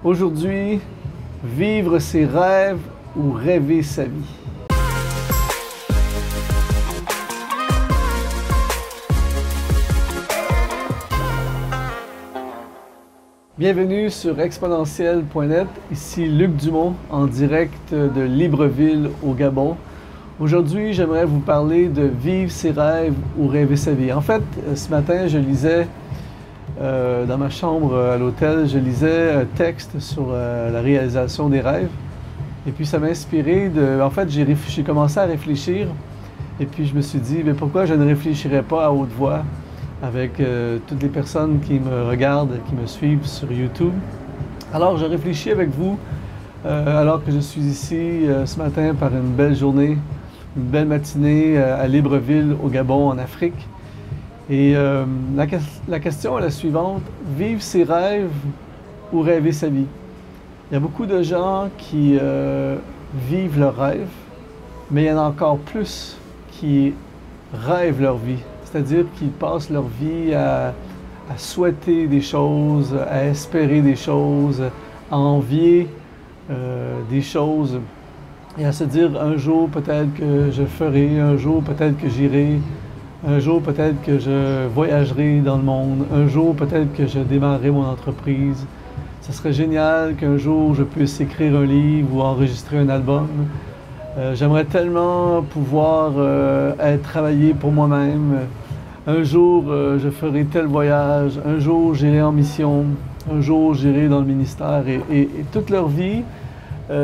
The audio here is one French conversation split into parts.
Aujourd'hui, vivre ses rêves ou rêver sa vie. Bienvenue sur exponentiel.net, ici Luc Dumont en direct de Libreville au Gabon. Aujourd'hui, j'aimerais vous parler de vivre ses rêves ou rêver sa vie. En fait, ce matin, je lisais dans ma chambre à l'hôtel, je lisais un texte sur la réalisation des rêves. Et puis ça m'a inspiré de... En fait, j'ai commencé à réfléchir et puis je me suis dit, mais pourquoi je ne réfléchirais pas à haute voix avec toutes les personnes qui me regardent, qui me suivent sur YouTube. Alors, je réfléchis avec vous alors que je suis ici ce matin par une belle journée, une belle matinée à Libreville au Gabon en Afrique. Et la question est la suivante, vivre ses rêves ou rêver sa vie? Il y a beaucoup de gens qui vivent leurs rêves, mais il y en a encore plus qui rêvent leur vie. C'est-à-dire qu'ils passent leur vie à souhaiter des choses, à espérer des choses, à envier des choses et à se dire un jour peut-être que je ferai, un jour peut-être que j'irai, un jour peut-être que je voyagerai dans le monde, un jour peut-être que je démarrerai mon entreprise. Ce serait génial qu'un jour je puisse écrire un livre ou enregistrer un album. J'aimerais tellement pouvoir travailler pour moi-même. Un jour, je ferai tel voyage. Un jour, j'irai en mission. Un jour, j'irai dans le ministère. Et toute leur vie,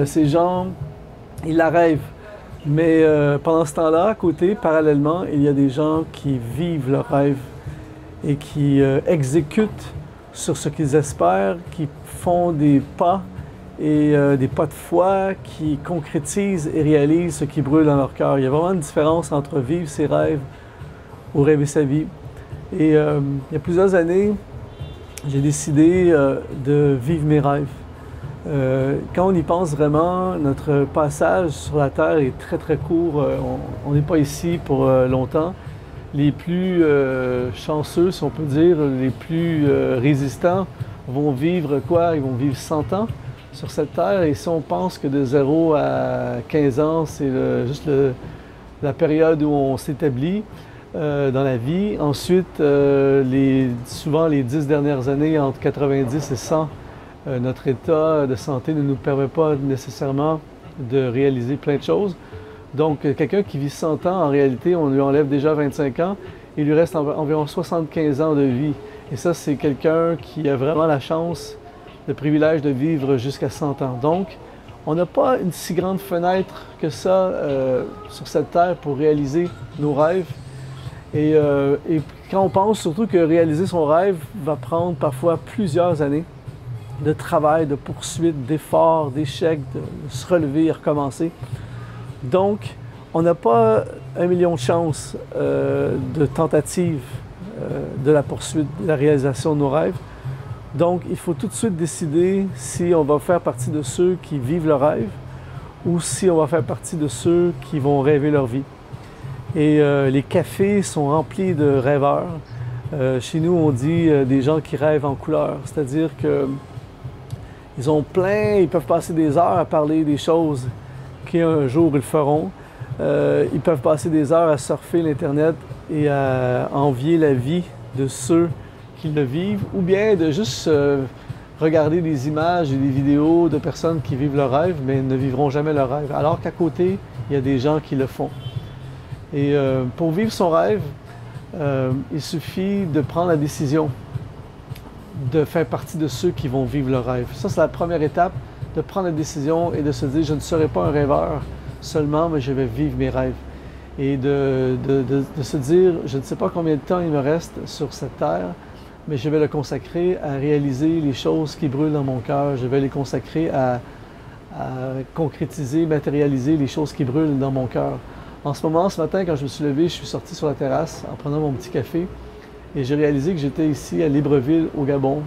ces gens, ils la rêvent. Mais pendant ce temps-là, à côté, parallèlement, il y a des gens qui vivent leurs rêves et qui exécutent sur ce qu'ils espèrent, qui font des pas et des pas de foi, qui concrétisent et réalisent ce qui brûle dans leur cœur. Il y a vraiment une différence entre vivre ses rêves ou rêver sa vie. Et il y a plusieurs années, j'ai décidé de vivre mes rêves. Quand on y pense vraiment, notre passage sur la Terre est très très court. On n'est pas ici pour longtemps. Les plus chanceux, si on peut dire, les plus résistants vont vivre quoi? Ils vont vivre 100 ans sur cette Terre. Et si on pense que de 0 à 15 ans, c'est juste la période où on s'établit dans la vie. Ensuite, souvent les 10 dernières années, entre 90 et 100, notre état de santé ne nous permet pas nécessairement de réaliser plein de choses. Donc, quelqu'un qui vit 100 ans, en réalité, on lui enlève déjà 25 ans, il lui reste environ 75 ans de vie. Et ça, c'est quelqu'un qui a vraiment la chance, le privilège de vivre jusqu'à 100 ans. Donc, on n'a pas une si grande fenêtre que ça sur cette terre pour réaliser nos rêves. Et quand on pense surtout que réaliser son rêve va prendre parfois plusieurs années de travail, de poursuite, d'efforts, d'échecs, de se relever et recommencer. Donc, on n'a pas 1 million de chances de tentatives de la poursuite, de la réalisation de nos rêves. Donc, il faut tout de suite décider si on va faire partie de ceux qui vivent leur rêve ou si on va faire partie de ceux qui vont rêver leur vie. Et les cafés sont remplis de rêveurs. Chez nous, on dit des gens qui rêvent en couleur, c'est-à-dire qu'ils ont ils peuvent passer des heures à parler des choses qu'un jour ils feront. Ils peuvent passer des heures à surfer l'Internet et à envier la vie de ceux qui le vivent, ou bien de juste regarder des images et des vidéos de personnes qui vivent leur rêve, mais ne vivront jamais leur rêve. Alors qu'à côté, il y a des gens qui le font. Et pour vivre son rêve, il suffit de prendre la décision de faire partie de ceux qui vont vivre leur rêve. Ça, c'est la première étape, de prendre la décision et de se dire, je ne serai pas un rêveur seulement, mais je vais vivre mes rêves. Et de se dire, je ne sais pas combien de temps il me reste sur cette terre, mais je vais le consacrer à réaliser les choses qui brûlent dans mon cœur. Je vais les consacrer à concrétiser, matérialiser les choses qui brûlent dans mon cœur. En ce moment, ce matin, quand je me suis levé, je suis sorti sur la terrasse en prenant mon petit café et j'ai réalisé que j'étais ici à Libreville, au Gabon,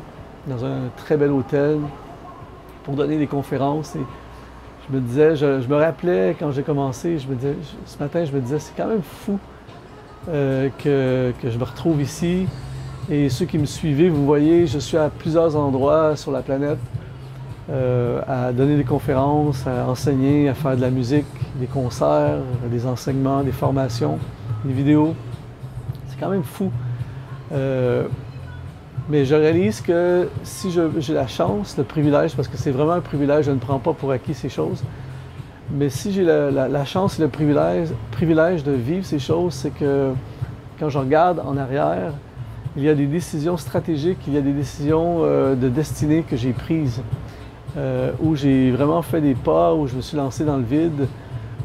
dans un très bel hôtel pour donner des conférences. Et je me disais, je me rappelais quand j'ai commencé, ce matin, je me disais, c'est quand même fou que je me retrouve ici. Et ceux qui me suivez, vous voyez, je suis à plusieurs endroits sur la planète. à donner des conférences, à enseigner, à faire de la musique, des concerts, des enseignements, des formations, des vidéos. C'est quand même fou. Mais je réalise que si j'ai la chance, le privilège, parce que c'est vraiment un privilège, je ne prends pas pour acquis ces choses, mais si j'ai la chance et le privilège de vivre ces choses, c'est que quand je regarde en arrière, il y a des décisions stratégiques, il y a des décisions de destinée que j'ai prises, où j'ai vraiment fait des pas, où je me suis lancé dans le vide,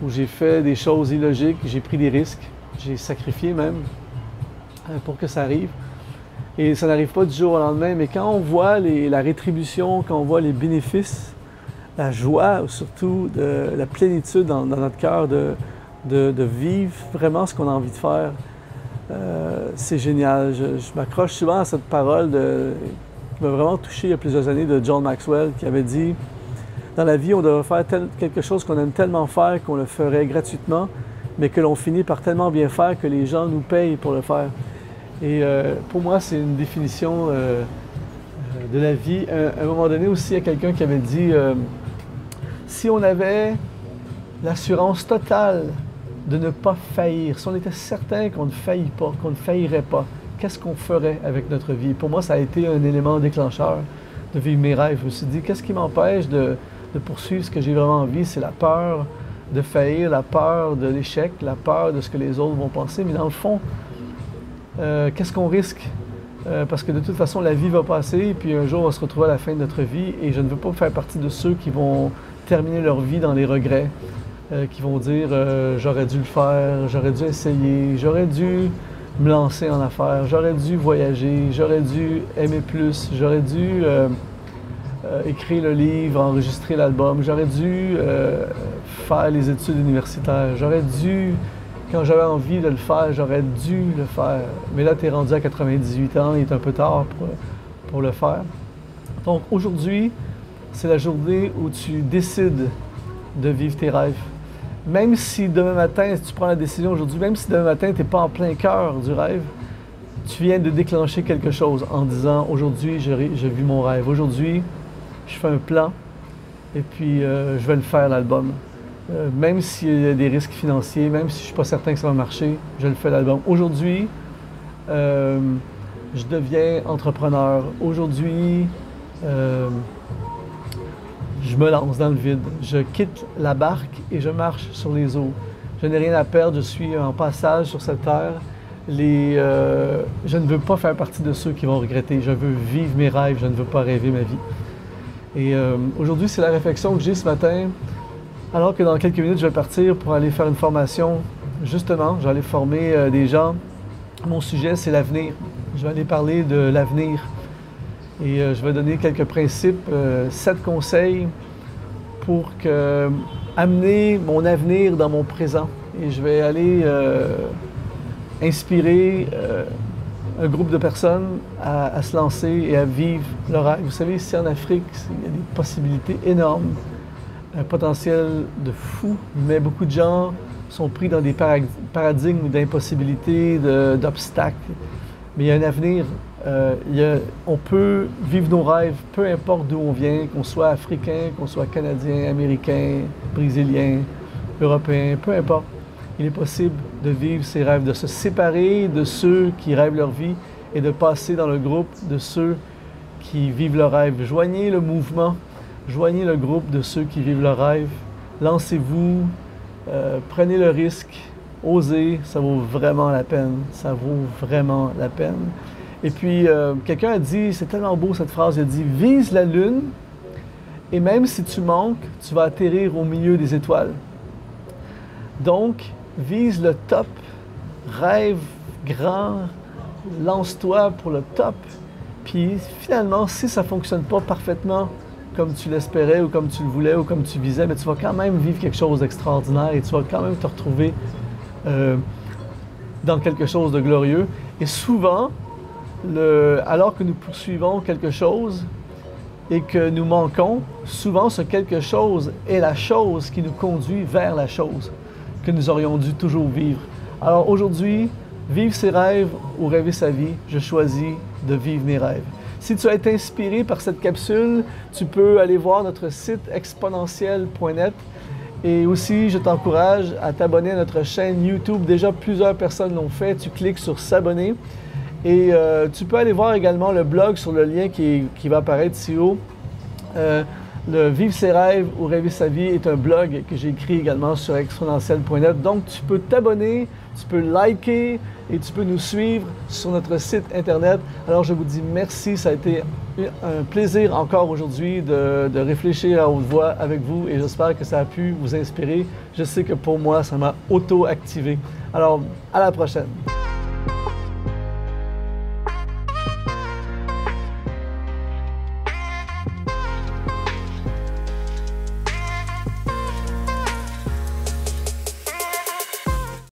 où j'ai fait des choses illogiques, j'ai pris des risques, j'ai sacrifié même pour que ça arrive. Et ça n'arrive pas du jour au lendemain, mais quand on voit la rétribution, quand on voit les bénéfices, la joie, surtout la plénitude dans notre cœur de vivre vraiment ce qu'on a envie de faire, c'est génial. Je m'accroche souvent à cette parole qui m'a vraiment touché il y a plusieurs années de John Maxwell qui avait dit « Dans la vie, on devrait faire quelque chose qu'on aime tellement faire qu'on le ferait gratuitement, mais que l'on finit par tellement bien faire que les gens nous payent pour le faire. » Et pour moi, c'est une définition de la vie. À un moment donné aussi, il y a quelqu'un qui avait dit si on avait l'assurance totale de ne pas faillir, si on était certain qu'on ne faillit pas, qu'on ne faillirait pas, qu'est-ce qu'on ferait avec notre vie? Pour moi, ça a été un élément déclencheur de vivre mes rêves. Je me suis dit, qu'est-ce qui m'empêche de poursuivre ce que j'ai vraiment envie? C'est la peur de faillir, la peur de l'échec, la peur de ce que les autres vont penser. Mais dans le fond, qu'est-ce qu'on risque? Parce que de toute façon, la vie va passer, puis un jour, on va se retrouver à la fin de notre vie, et je ne veux pas faire partie de ceux qui vont terminer leur vie dans les regrets, qui vont dire j'aurais dû le faire, j'aurais dû essayer, j'aurais dû me lancer en affaires, j'aurais dû voyager, j'aurais dû aimer plus, j'aurais dû écrire le livre, enregistrer l'album, j'aurais dû faire les études universitaires, j'aurais dû... Quand j'avais envie de le faire, j'aurais dû le faire. Mais là, tu es rendu à 98 ans, il est un peu tard pour le faire. Donc aujourd'hui, c'est la journée où tu décides de vivre tes rêves. Même si demain matin, si tu prends la décision aujourd'hui, même si demain matin, tu n'es pas en plein cœur du rêve, tu viens de déclencher quelque chose en disant « Aujourd'hui, je vis mon rêve. Aujourd'hui, je fais un plan et puis je vais le faire, l'album. » Même s'il y a des risques financiers, même si je ne suis pas certain que ça va marcher, je le fais l'album. Aujourd'hui, je deviens entrepreneur. Aujourd'hui, je me lance dans le vide. Je quitte la barque et je marche sur les eaux. Je n'ai rien à perdre, je suis en passage sur cette terre. Je ne veux pas faire partie de ceux qui vont regretter. Je veux vivre mes rêves, je ne veux pas rêver ma vie. Et aujourd'hui, c'est la réflexion que j'ai ce matin. Alors que dans quelques minutes, je vais partir pour aller faire une formation. Justement, j'allais former des gens. Mon sujet, c'est l'avenir. Je vais aller parler de l'avenir. Et je vais donner quelques principes, 7 conseils pour amener mon avenir dans mon présent. Et je vais aller inspirer un groupe de personnes à se lancer et à vivre leur rêve. Vous savez, ici en Afrique, il y a des possibilités énormes. Un potentiel de fou, mais beaucoup de gens sont pris dans des paradigmes d'impossibilités, d'obstacles. Mais il y a un avenir. On peut vivre nos rêves, peu importe d'où on vient, qu'on soit africain, qu'on soit canadien, américain, brésilien, européen, peu importe. Il est possible de vivre ses rêves, de se séparer de ceux qui rêvent leur vie et de passer dans le groupe de ceux qui vivent leurs rêves. Joignez le mouvement. Joignez le groupe de ceux qui vivent leur rêve. Lancez-vous, prenez le risque, osez, ça vaut vraiment la peine. Ça vaut vraiment la peine. Et puis, quelqu'un a dit, c'est tellement beau cette phrase, il a dit « Vise la lune et même si tu manques, tu vas atterrir au milieu des étoiles. » Donc, vise le top, rêve grand, lance-toi pour le top. Puis finalement, si ça ne fonctionne pas parfaitement, comme tu l'espérais ou comme tu le voulais ou comme tu visais, mais tu vas quand même vivre quelque chose d'extraordinaire et tu vas quand même te retrouver dans quelque chose de glorieux. Et souvent, alors que nous poursuivons quelque chose et que nous manquons, souvent ce quelque chose est la chose qui nous conduit vers la chose que nous aurions dû toujours vivre. Alors aujourd'hui, vivre ses rêves ou rêver sa vie, je choisis de vivre mes rêves. Si tu as été inspiré par cette capsule, tu peux aller voir notre site exponentiel.net. Et aussi, je t'encourage à t'abonner à notre chaîne YouTube. Déjà, plusieurs personnes l'ont fait. Tu cliques sur s'abonner. Et tu peux aller voir également le blog sur le lien qui va apparaître ici haut. Le Vivre ses rêves ou rêver sa vie est un blog que j'ai écrit également sur exponentiel.net. Donc, tu peux t'abonner, tu peux liker et tu peux nous suivre sur notre site Internet. Alors, je vous dis merci. Ça a été un plaisir encore aujourd'hui de réfléchir à haute voix avec vous et j'espère que ça a pu vous inspirer. Je sais que pour moi, ça m'a auto-activé. Alors, à la prochaine.